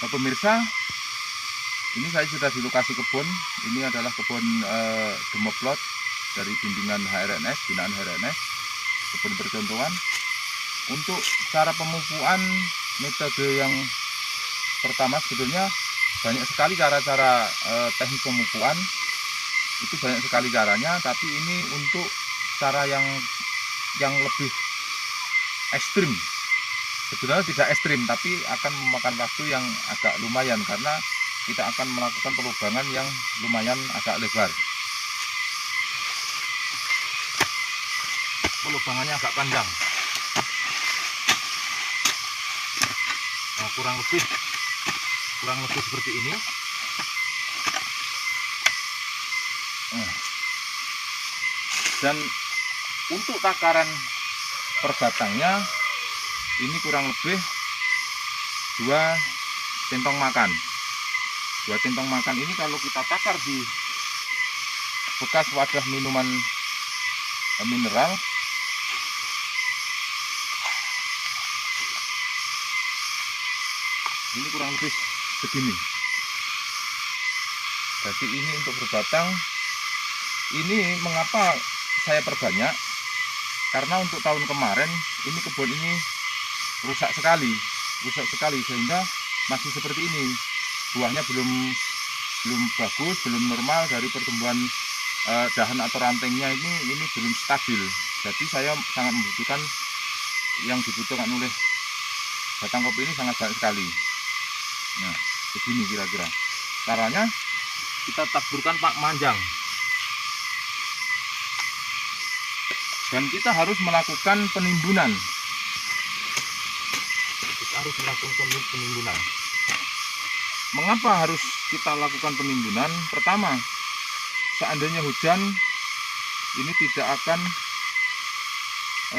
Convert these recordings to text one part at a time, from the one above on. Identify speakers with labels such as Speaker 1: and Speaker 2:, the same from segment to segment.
Speaker 1: pemirsa, ini saya sudah di lokasi kebun. Ini adalah kebun Demoplot dari bimbingan HRNS, binaan HRNS, kebun percontohan. Untuk cara pemupukan, metode yang pertama sebetulnya banyak sekali cara-cara teknik pemupukan. Itu banyak sekali caranya, tapi ini untuk cara yang lebih ekstrim. Sebenarnya tidak ekstrim, tapi akan memakan waktu yang agak lumayan karena kita akan melakukan pelubangan yang lumayan agak lebar. Pelubangannya agak panjang. Nah, kurang lebih seperti ini. Dan untuk takaran per batangnya ini kurang lebih 2 centong makan. 2 centong makan ini kalau kita takar di bekas wadah minuman mineral, ini kurang lebih begini. Jadi ini untuk berbatang. Ini mengapa saya perbanyak? Karena untuk tahun kemarin ini kebun ini rusak sekali sehingga masih seperti ini. Buahnya belum bagus, belum normal dari pertumbuhan dahan atau rantingnya ini belum stabil. Jadi saya sangat membutuhkan yang dibutuhkan oleh batang kopi ini sangat banyak sekali. Nah, begini kira-kira caranya. Kita taburkan pak manjang, dan kita harus melakukan penimbunan. Mengapa harus kita lakukan penimbunan? Pertama, seandainya hujan ini tidak akan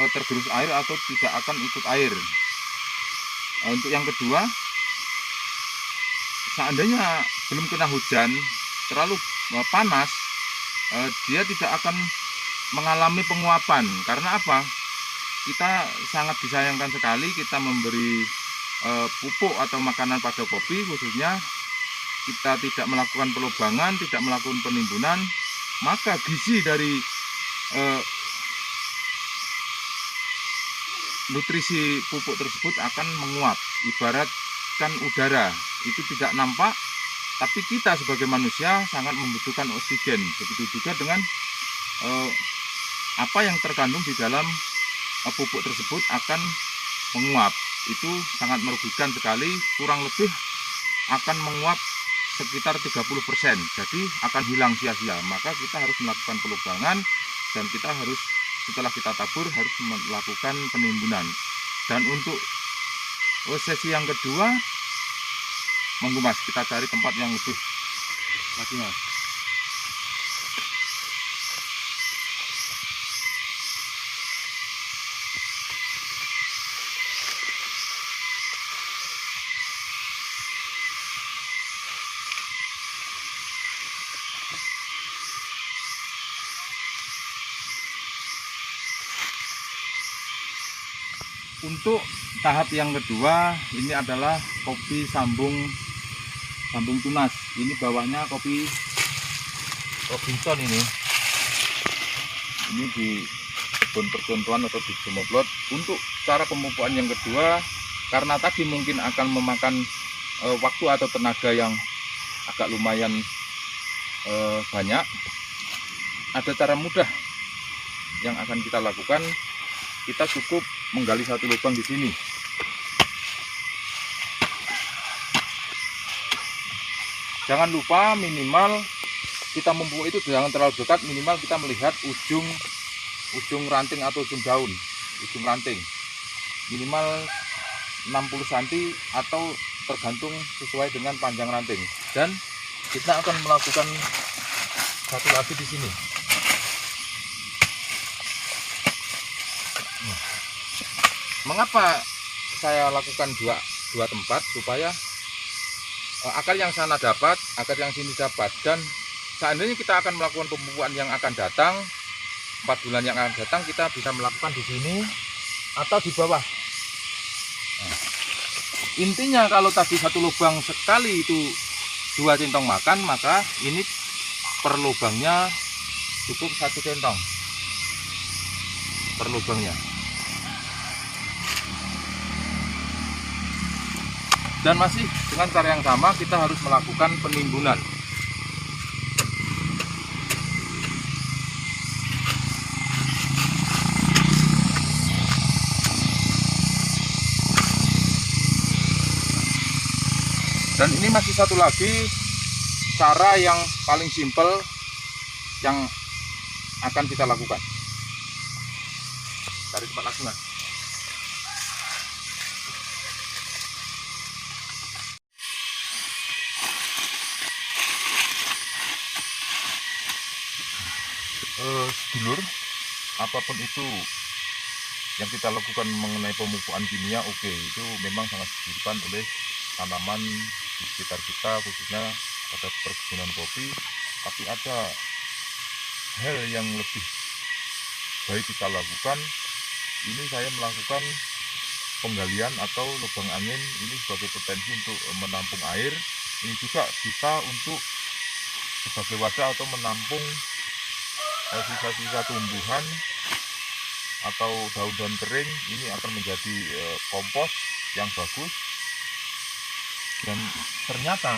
Speaker 1: tergerus air atau tidak akan ikut air. Untuk yang kedua, seandainya belum kena hujan terlalu panas, dia tidak akan mengalami penguapan. Karena apa? Kita sangat disayangkan sekali kita memberi pupuk atau makanan pada kopi, khususnya kita tidak melakukan pelubangan, tidak melakukan penimbunan, maka gizi dari nutrisi pupuk tersebut akan menguap. Ibaratkan udara itu tidak nampak, tapi kita sebagai manusia sangat membutuhkan oksigen. Begitu juga dengan apa yang terkandung di dalam pupuk tersebut akan menguap. Itu sangat merugikan sekali, kurang lebih akan menguap sekitar 30%. Jadi akan hilang sia-sia. Maka kita harus melakukan pelubangan, dan kita harus setelah kita tabur harus melakukan penimbunan. Dan untuk sesi yang kedua, monggo Mas, kita cari tempat yang lebih lagi Mas. Untuk tahap yang kedua, ini adalah kopi sambung tunas. Ini bawahnya kopi Robinson ini di kebun percontohan atau di Demoplot. Untuk cara pemupukan yang kedua, karena tadi mungkin akan memakan waktu atau tenaga yang agak lumayan banyak, ada cara mudah yang akan kita lakukan. Kita cukup menggali satu lubang di sini. Jangan lupa minimal kita memupuk itu jangan terlalu dekat, minimal kita melihat ujung ranting atau ujung daun, ujung ranting. Minimal 60 cm atau tergantung sesuai dengan panjang ranting. Dan kita akan melakukan satu lagi di sini. Mengapa saya lakukan dua tempat? Supaya akar yang sana dapat, akar yang sini dapat. Dan seandainya kita akan melakukan pemupukan yang akan datang, 4 bulan yang akan datang, kita bisa melakukan di sini atau di bawah. Intinya kalau tadi satu lubang sekali itu 2 centong makan, maka ini per lubangnya cukup 1 centong per lubangnya. Dan masih dengan cara yang sama kita harus melakukan penimbunan. Dan ini masih satu lagi cara yang paling simpel yang akan kita lakukan. Tarik cepat langsung, Mas. Sedulur, apapun itu yang kita lakukan mengenai pemupukan kimia, itu memang sangat dibutuhkan oleh tanaman di sekitar kita, khususnya pada perkebunan kopi. Tapi ada hal yang lebih baik kita lakukan. Ini saya melakukan penggalian atau lubang angin ini sebagai potensi untuk menampung air. Ini juga bisa untuk sebagai wadah atau menampung sisa-sisa tumbuhan atau daun-daun kering. Ini akan menjadi kompos yang bagus. Dan ternyata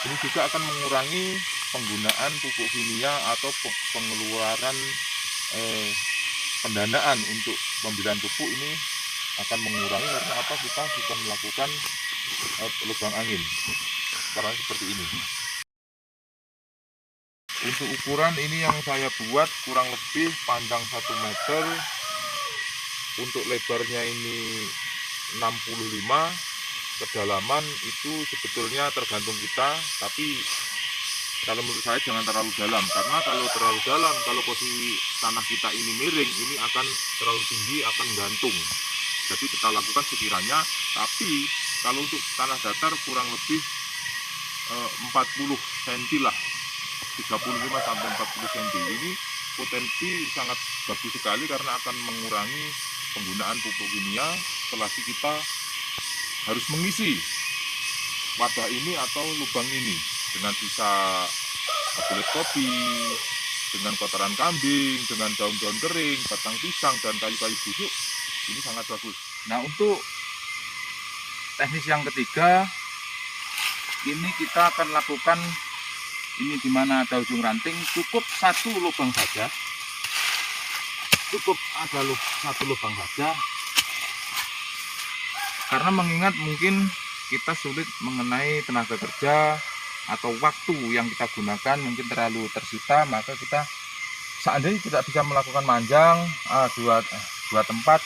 Speaker 1: ini juga akan mengurangi penggunaan pupuk kimia atau pengeluaran pendanaan untuk pembelian pupuk. Ini akan mengurangi karena apa? Kita sudah melakukan lubang angin sekarang seperti ini. Untuk ukuran ini yang saya buat kurang lebih panjang 1 meter, untuk lebarnya ini 65. Kedalaman itu sebetulnya tergantung kita, tapi kalau menurut saya jangan terlalu dalam, karena kalau terlalu dalam, kalau posisi tanah kita ini miring, ini akan terlalu tinggi, akan gantung. Jadi kita lakukan sekiranya, tapi kalau untuk tanah datar kurang lebih 40 cm lah, 35 sampai 40 cm. Ini potensi sangat bagus sekali karena akan mengurangi penggunaan pupuk kimia. Setelah kita harus mengisi wadah ini atau lubang ini dengan sisa kulit kopi, dengan kotoran kambing, dengan daun-daun kering, batang pisang, dan kayu-kayu busuk. Ini sangat bagus. Nah, untuk teknis yang ketiga, ini kita akan lakukan ini di mana ada ujung ranting, cukup 1 lubang saja. Cukup ada 1 lubang saja. Karena mengingat mungkin kita sulit mengenai tenaga kerja atau waktu yang kita gunakan mungkin terlalu tersita, maka kita seandainya tidak bisa melakukan manjang dua tempat,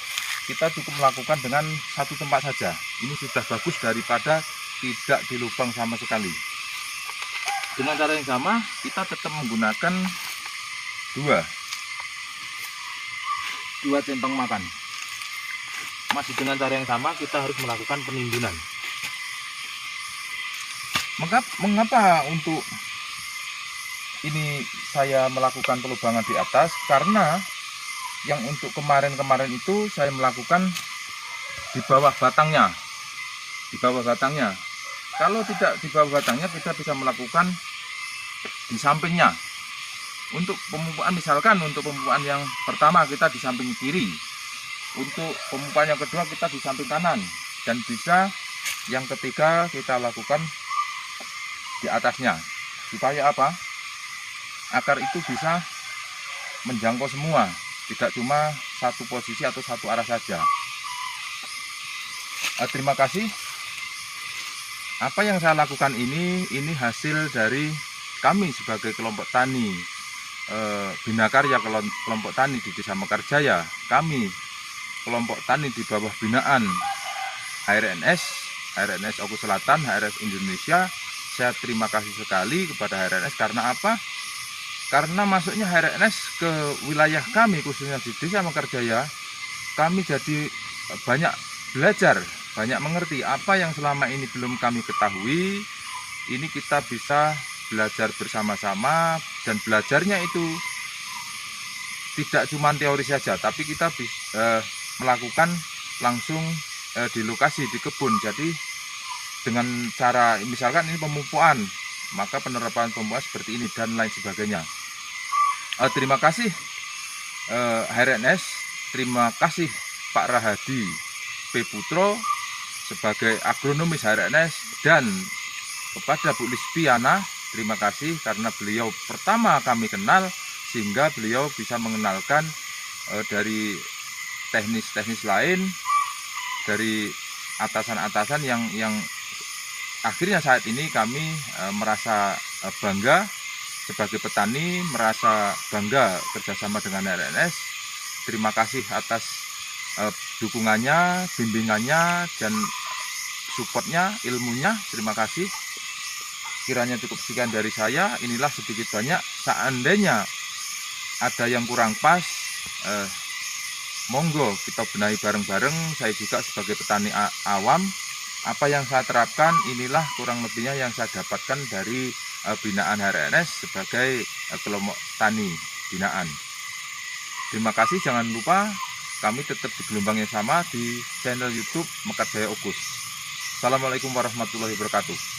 Speaker 1: kita cukup melakukan dengan 1 tempat saja. Ini sudah bagus daripada tidak dilubang sama sekali. Dengan cara yang sama kita tetap menggunakan 2 centong makan. Masih dengan cara yang sama kita harus melakukan penimbunan. Mengapa untuk ini saya melakukan pelubangan di atas? Karena yang untuk kemarin-kemarin itu saya melakukan di bawah batangnya. Di bawah batangnya. Kalau tidak di bawah batangnya, kita bisa melakukan di sampingnya. Untuk pemupukan, misalkan untuk pemupukan yang pertama kita di samping kiri. Untuk pemupukan yang kedua kita di samping kanan, dan bisa yang ketiga kita lakukan di atasnya. Supaya apa? Akar itu bisa menjangkau semua, tidak cuma satu posisi atau satu arah saja. Terima kasih. Apa yang saya lakukan ini hasil dari kami sebagai kelompok tani Bina Karya, kelompok tani di Desa Mekarjaya. Kami kelompok tani di bawah binaan HRNS Oku Selatan, HRS Indonesia. Saya terima kasih sekali kepada HRNS. Karena apa? Karena masuknya HRNS ke wilayah kami, khususnya di Desa Mekarjaya, kami jadi banyak belajar, banyak mengerti apa yang selama ini belum kami ketahui. Ini kita bisa belajar bersama-sama, dan belajarnya itu tidak cuma teori saja, tapi kita bisa melakukan langsung di lokasi di kebun. Jadi dengan cara misalkan ini pemupukan, maka penerapan pemupukan seperti ini dan lain sebagainya. Terima kasih HRNS, terima kasih Pak Rahadi P. Putro sebagai agronomis HRNS, dan kepada Bu Lispiana terima kasih karena beliau pertama kami kenal, sehingga beliau bisa mengenalkan dari teknis-teknis lain, dari atasan-atasan yang akhirnya saat ini kami merasa bangga sebagai petani, merasa bangga kerjasama dengan HRNS. Terima kasih atas dukungannya, bimbingannya, dan supportnya, ilmunya. Terima kasih. Kiranya cukup sekian dari saya. Inilah sedikit banyak. Seandainya ada yang kurang pas, monggo kita benahi bareng-bareng. Saya juga sebagai petani awam, apa yang saya terapkan inilah kurang lebihnya yang saya dapatkan dari binaan HRNS sebagai kelompok tani binaan. Terima kasih. Jangan lupa kami tetap di gelombang yang sama di channel YouTube Mekarjaya Ogus. Assalamualaikum warahmatullahi wabarakatuh.